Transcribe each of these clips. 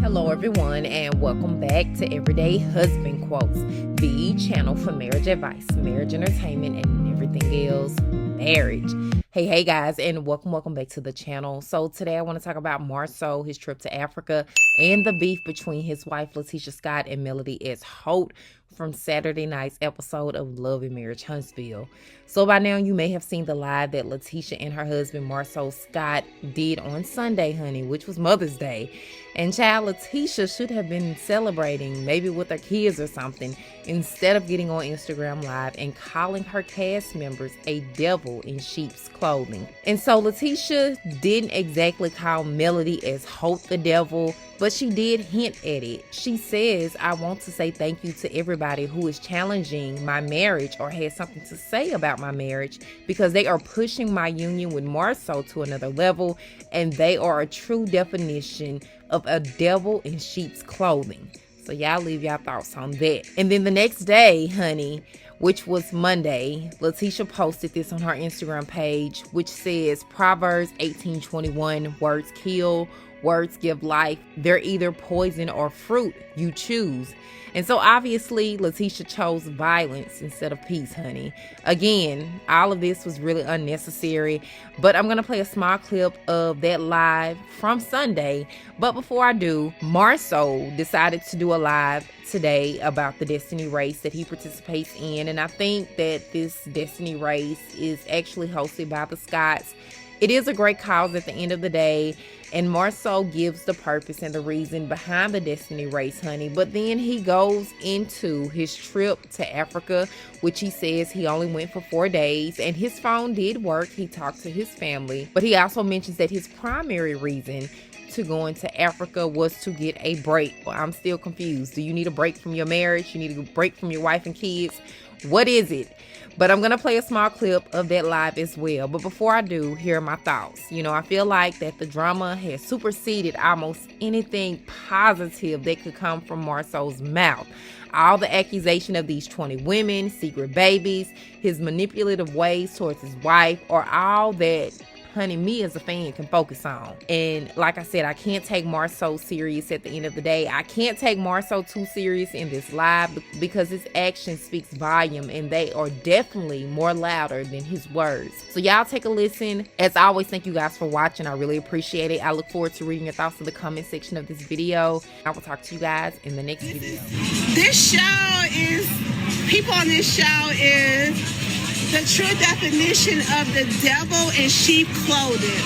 Hello everyone, and welcome back to Everyday Husband Quotes, the channel for marriage advice, marriage entertainment, and everything else marriage. Hey guys, and welcome back to the channel. So today I want to talk about Marsau, his trip to Africa, and the beef between his wife Latisha Scott and Melody Holt from Saturday night's episode of Love and Marriage Huntsville. So by now you may have seen the live that Latisha and her husband Marsau Scott did on Sunday, honey, which was Mother's Day. And child, Latisha should have been celebrating, maybe with her kids or something, instead of getting on Instagram Live and calling her cast members a devil in sheep's clothing. And so Latisha didn't exactly call Melody Holt the devil, but she did hint at it. She says, "I want to say thank you to everybody who is challenging my marriage or has something to say about my marriage, because they are pushing my union with Marsau to another level, and they are a true definition of a devil in sheep's clothing." So y'all leave y'all thoughts on that. And then the next day, honey, which was Monday, Latisha posted this on her Instagram page, which says, "Proverbs 18:21, words kill, words give life. They're either poison or fruit. You choose." And so obviously Latisha chose violence instead of peace, honey. Again, all of this was really unnecessary, but I'm going to play a small clip of that live from Sunday. But before I do, Marsau decided to do a live today about the Destiny race that he participates in. And I think that this Destiny race is actually hosted by the Scotts. It is a great cause at the end of the day, and Marsau gives the purpose and the reason behind the Destiny race, honey. But then he goes into his trip to Africa, which he says he only went for 4 days, and his phone did work. He talked to his family, but he also mentions that his primary reason to going to Africa was to get a break. Well, I'm still confused. Do you need a break from your marriage? You need a break from your wife and kids? What is it? But I'm going to play a small clip of that live as well. But before I do, here are my thoughts. You know, I feel like that the drama has superseded almost anything positive that could come from Marsau's mouth. All the accusation of these 20 women, secret babies, his manipulative ways towards his wife, or all that, honey, me as a fan can focus on. And like I said, I can't take Marsau serious at the end of the day. I can't take Marsau too serious in this live because his actions speaks volume, and they are definitely more louder than his words. So y'all take a listen. As always, thank you guys for watching. I really appreciate it. I look forward to reading your thoughts in the comment section of this video. I will talk to you guys in the next video. This show is, people on this show is the true definition of the devil in sheep clothing.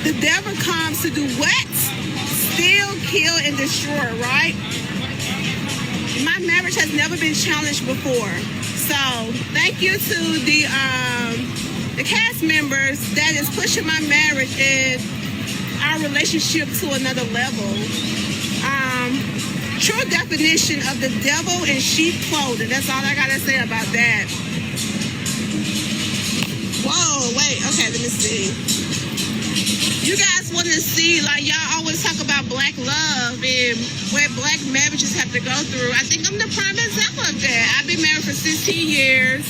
The devil comes to do what? Steal, kill, and destroy, right? My marriage has never been challenged before. So thank you to the cast members that is pushing my marriage and our relationship to another level. True definition of the devil in sheep clothing. That's all I gotta say about that. Whoa, wait, okay, let me see. You guys want to see, like, y'all always talk about black love and where black marriages have to go through. I think I'm the prime example of that. I've been married for 16 years,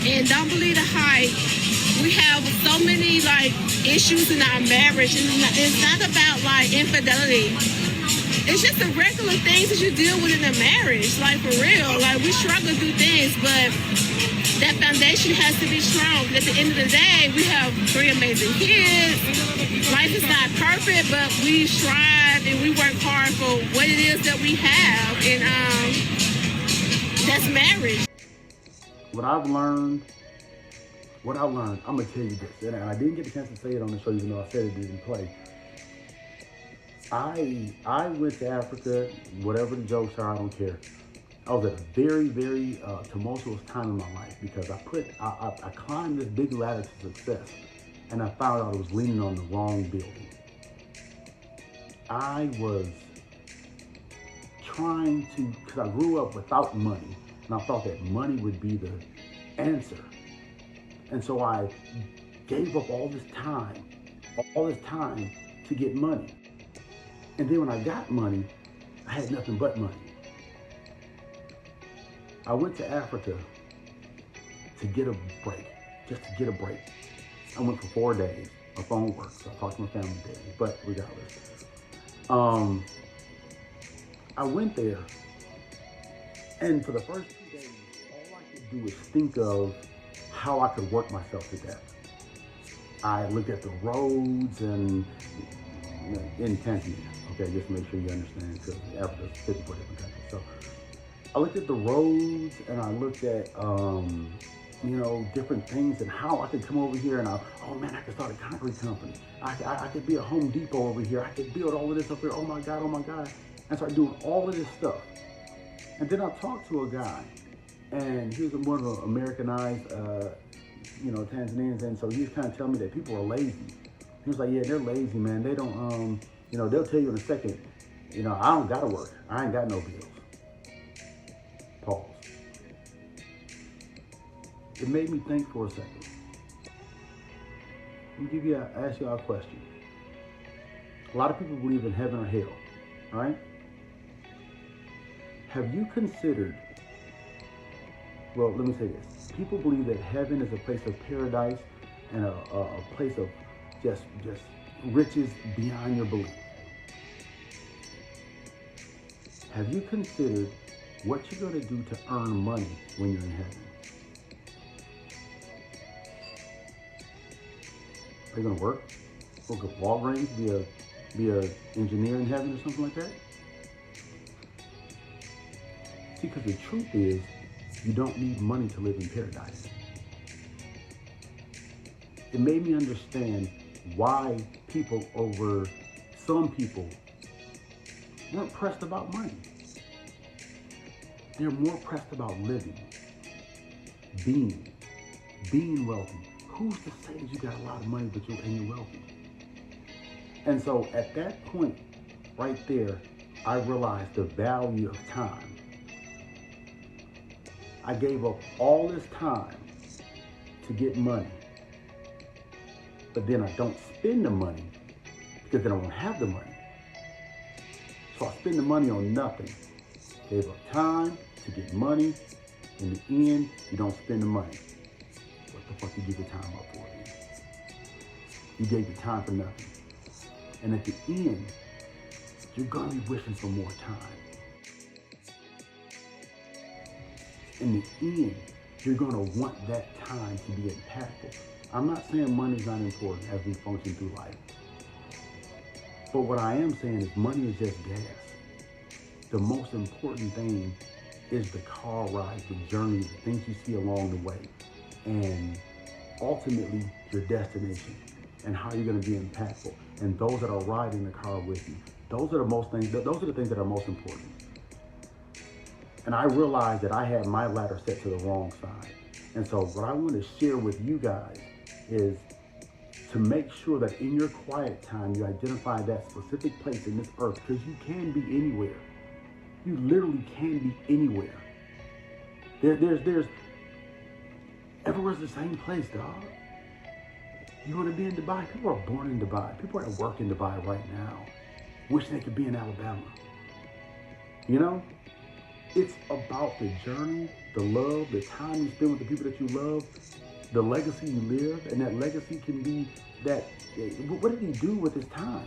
and don't believe the hype. We have so many, like, issues in our marriage, and it's not about, like, infidelity. It's just the regular things that you deal with in a marriage, like, for real. Like, we struggle through things, but that foundation has to be strong. At the end of the day, we have 3 amazing kids. Life is not perfect, but we strive and we work hard for what it is that we have, and that's marriage. What I've learned, I'm gonna tell you this, and I didn't get a chance to say it on the show, even though I said it didn't play. I went to Africa, whatever the jokes are, I don't care. I was at a very, very tumultuous time in my life because I climbed this big ladder to success, and I found out I was leaning on the wrong building. I was trying to, because I grew up without money, and I thought that money would be the answer. And so I gave up all this time to get money. And then when I got money, I had nothing but money. I went to Africa to get a break, just to get a break. I went for 4 days. My phone worked, so I talked to my family daily, but regardless. I went there, and for the first 2 days, all I could do was think of how I could work myself to death. I looked at the roads and in Tanzania, okay, just to make sure you understand, because Africa's 54 different countries. So I looked at the roads and I looked at, different things and how I could come over here and oh man, I could start a concrete company. I could be a Home Depot over here. I could build all of this up here. Oh my God. And start doing all of this stuff. And then I talked to a guy, and he was one of the Americanized, Tanzanians, and so he was kind of telling me that people are lazy. He was like, yeah, they're lazy, man. They don't, they'll tell you in a second, I don't gotta work. I ain't got no bills. Pause. It made me think for a second. Let me ask you a question. A lot of people believe in heaven or hell, all right? Have you considered, well, let me say this. People believe that heaven is a place of paradise and a place of just riches beyond your belief. Have you considered what you're going to do to earn money when you're in heaven? Are you going to work? Work at Walgreens, be a engineer in heaven or something like that? See, because the truth is, you don't need money to live in paradise. It made me understand why some people weren't pressed about money. They're more pressed about living, being wealthy. Who's to say that you got a lot of money but you're wealthy? And so at that point, right there, I realized the value of time. I gave up all this time to get money, but then I don't spend the money because then I won't have the money. So I spend the money on nothing. Gave up time to get money. In the end, you don't spend the money. What the fuck you give your time up for then? You gave your time for nothing. And at the end, you're gonna be wishing for more time. In the end, you're gonna want that time to be impactful. I'm not saying money's not important as we function through life. But what I am saying is money is just gas. The most important thing is the car ride, the journey, the things you see along the way, and ultimately your destination and how you're gonna be impactful. And those that are riding the car with you, those are the things that are most important. And I realized that I had my ladder set to the wrong side. And so what I want to share with you guys is to make sure that in your quiet time, you identify that specific place in this earth, because you can be anywhere. You literally can be anywhere. There's everywhere's the same place, dog. You want to be in Dubai? People are born in Dubai. People are at work in Dubai right now. Wish they could be in Alabama. You know? It's about the journey, the love, the time you spend with the people that you love, the legacy you live, and that legacy can be that, what did he do with his time?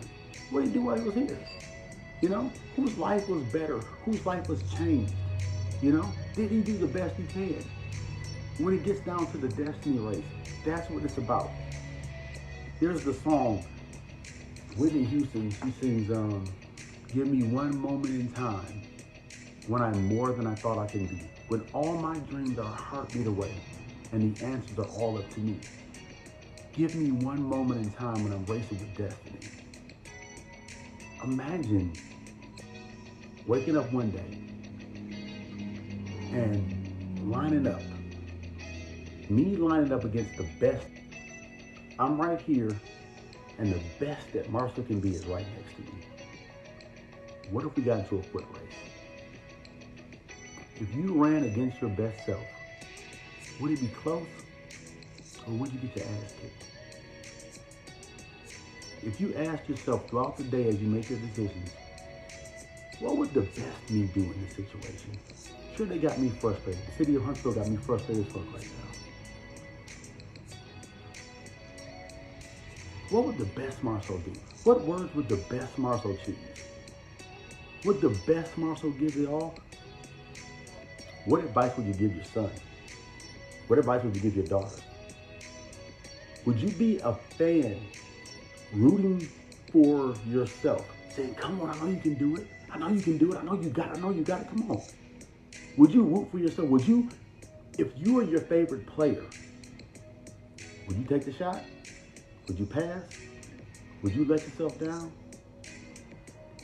What did he do while he was here? You know, whose life was better? Whose life was changed? You know, did he do the best he can? When it gets down to the destiny race, that's what it's about. There's the song, Whitney Houston, she sings, give me one moment in time when I'm more than I thought I can be, when all my dreams are a heartbeat away and the answers are all up to me. Give me one moment in time when I'm racing with destiny. Imagine waking up one day and lining up against the best. I'm right here, and the best that Marsau can be is right next to me. What if we got into a foot race? If you ran against your best self, would it be close, or would you get your ass kicked? If you asked yourself throughout the day as you make your decisions, what would the best me do in this situation? Sure, they got me frustrated. The city of Huntsville got me frustrated as fuck right now. What would the best Marsau do? What words would the best Marsau choose? Would the best Marsau give it all? What advice would you give your son? What advice would you give your daughter? Would you be a fan rooting for yourself, saying, come on, I know you can do it. I know you can do it. I know you got it. I know you got it. Come on. Would you root for yourself? Would you, if you are your favorite player, would you take the shot? Would you pass? Would you let yourself down?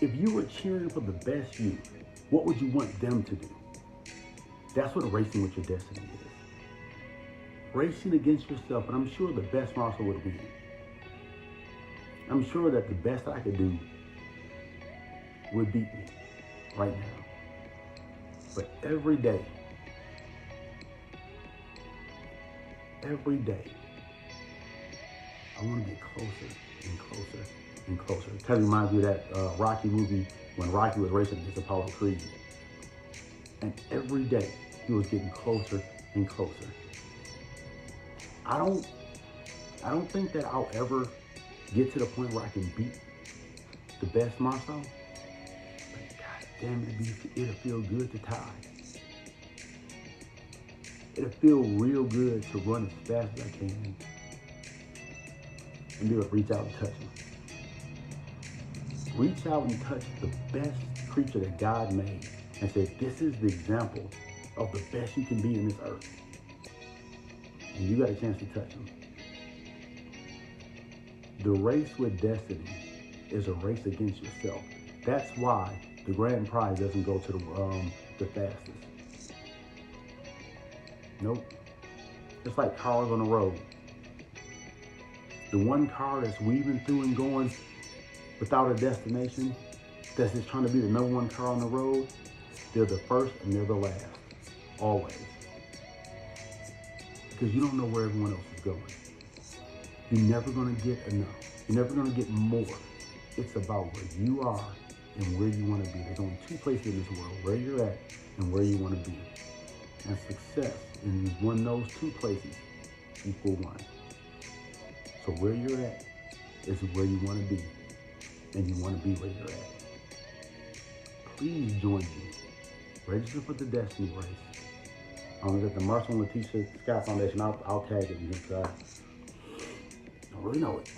If you were cheering for the best you, what would you want them to do? That's what racing with your destiny is. Racing against yourself, and I'm sure the best Marsau would win. I'm sure that the best that I could do would beat me right now. But every day, I want to get closer and closer and closer. It kind of reminds me of that Rocky movie when Rocky was racing against Apollo Creed. And every day, he was getting closer and closer. I don't think that I'll ever get to the point where I can beat the best Marsau. But God damn it, it'll feel good to tie. It'll feel real good to run as fast as I can and be able to reach out and touch him. Reach out and touch the best creature that God made and say, this is the example of the best you can be in this earth. And you got a chance to touch him. The race with destiny is a race against yourself. That's why the grand prize doesn't go to the fastest. Nope. It's like cars on the road. The one car that's weaving through and going without a destination, that's just trying to be the number one car on the road, they're the first and they're the last. Always. Because you don't know where everyone else is going. You're never going to get enough. You're never going to get more. It's about where you are and where you want to be. There's only two places in this world, where you're at and where you want to be. And success in one of those two places equal one. So where you're at is where you want to be, and you want to be where you're at. Please join me. Register for the Destiny Race. At the Marsau and Latisha Scott Foundation. I'll tag it in here because I don't really know it.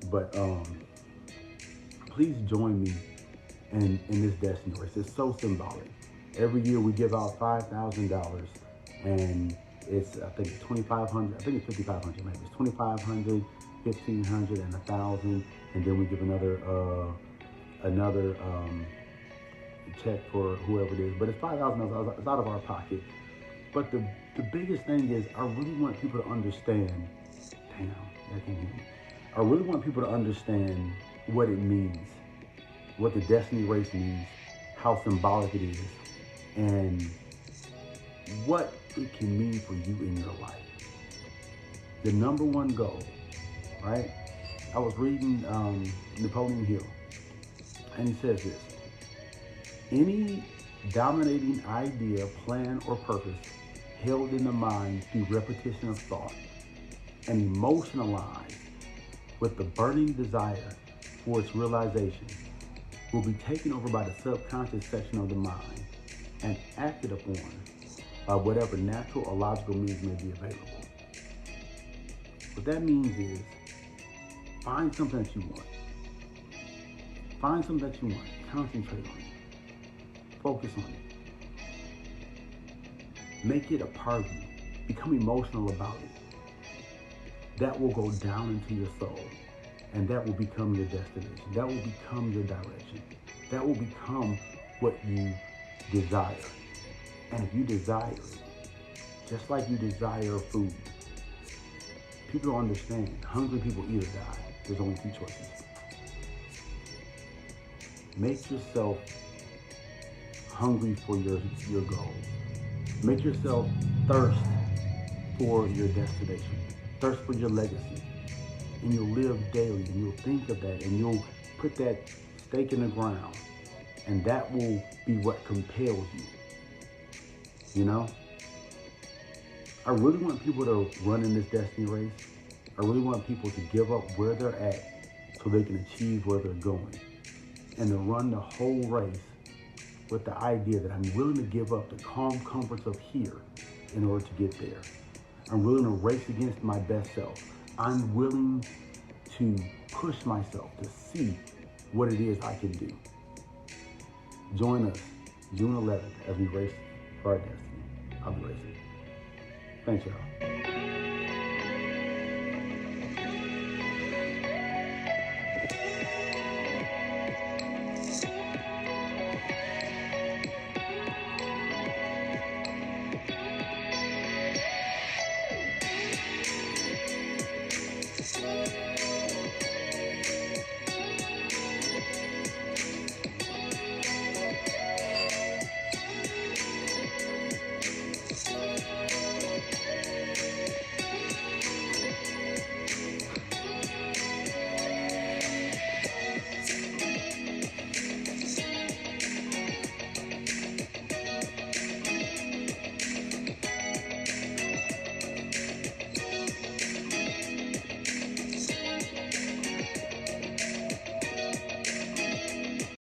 But please join me in this Destiny Race. It's so symbolic. Every year we give out $5,000, and it's, I think it's $2,500. I think it's $5,500 maybe. It's $2,500, $1,500, and $1,000, and then we give another check for whoever it is. But it's $5,000. It's out of our pocket. But the biggest thing is, I really want people to understand. Damn, I can't hear me. I really want people to understand what it means, what the Destiny Race means, how symbolic it is, and what it can mean for you in your life. The number one goal, right? I was reading Napoleon Hill, and he says this: any dominating idea, plan, or purpose held in the mind through repetition of thought and emotionalized with the burning desire for its realization will be taken over by the subconscious section of the mind and acted upon by whatever natural or logical means may be available. What that means is, find something that you want. Find something that you want. Concentrate on it. Focus on it. Make it a part of you. Become emotional about it. That will go down into your soul, and that will become your destination. That will become your direction. That will become what you desire. And if you desire it, just like you desire food, people don't understand. Hungry people eat or die. There's only two choices. Make yourself hungry for your goals. Make yourself thirst for your destination. Thirst for your legacy. And you'll live daily, and you'll think of that, and you'll put that stake in the ground, and that will be what compels you. You know? I really want people to run in this destiny race. I really want people to give up where they're at so they can achieve where they're going. and to run the whole race with the idea that I'm willing to give up the calm comforts of here in order to get there. I'm willing to race against my best self. I'm willing to push myself to see what it is I can do. Join us June 11th as we race for our destiny. I'll be racing. Thanks, y'all.